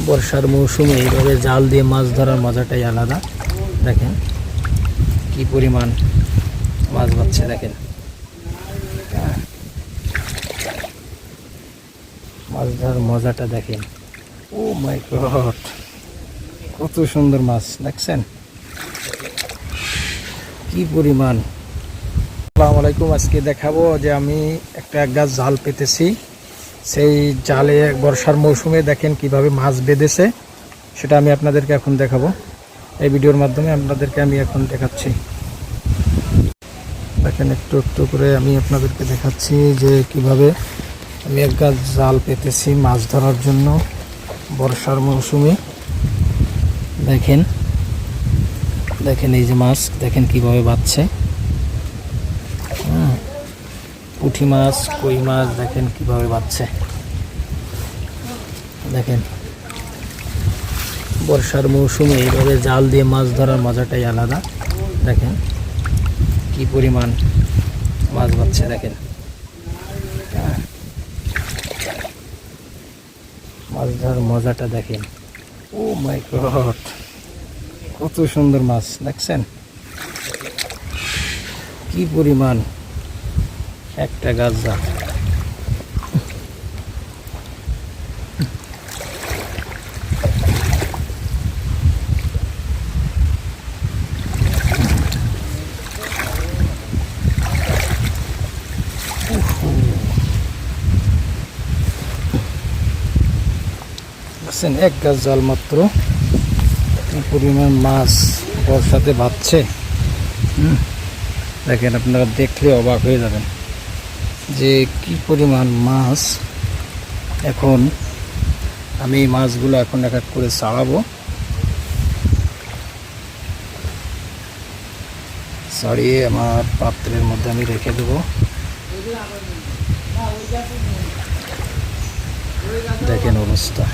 বর্ষার মৌসুমে এইভাবে জাল দিয়ে মাছ ধরার মজাটাই আলাদা। দেখেন কি পরিমাণ মাছ বাচ্ছে, দেখেন মাছ ধরার মজাটা দেখেন। ও মাই গড, কত সুন্দর মাছ দেখছেন, কি পরিমাণ। আসসালামু আলাইকুম। আজকে দেখাবো যে আমি একটা গাছ জাল পেতেছি, সেই জালে বর্ষার মৌসুমে দেখেন কিভাবে মাছ বেঁধেছে, সেটা আমি আপনাদেরকে এখন দেখাবো। এই ভিডিওর মাধ্যমে আপনাদেরকে আমি এখন দেখাচ্ছি। দেখেন একটু একটু করে আমি আপনাদেরকে দেখাচ্ছি যে কিভাবে আমি এক গাছ জাল পেতেছি মাছ ধরার জন্য বর্ষার মৌসুমে। দেখেন দেখেন এই যে মাছ দেখেন কিভাবে বাচ্ছে। পুঁটি মাছ, কই মাছ দেখেন কিভাবে বাচ্ছে। দেখেন বর্ষার মৌসুমে এইভাবে জাল দিয়ে মাছ ধরার মজাটাই আলাদা। দেখেন কি পরিমাণ মাছ বাচ্ছে, দেখেন মাছ ধরার মজাটা দেখেন। ও মাই গড, কত সুন্দর মাছ দেখছেন, কি পরিমাণ একটা গাছ জাল। দেখছেন এক গাছ জাল মাত্র কি পরিমাণ মাছ বর্ষাতে বাচ্ছে। দেখেন আপনারা দেখলে অবাক হয়ে যাবেন যে কি পরিমাণ মাছ। এখন আমি এই মাছগুলো এখন এক এক করে ছাড়াবো, ছাড়িয়ে আমার পাত্রের মধ্যে আমি রেখে দেবো। দেখেন অবস্থা।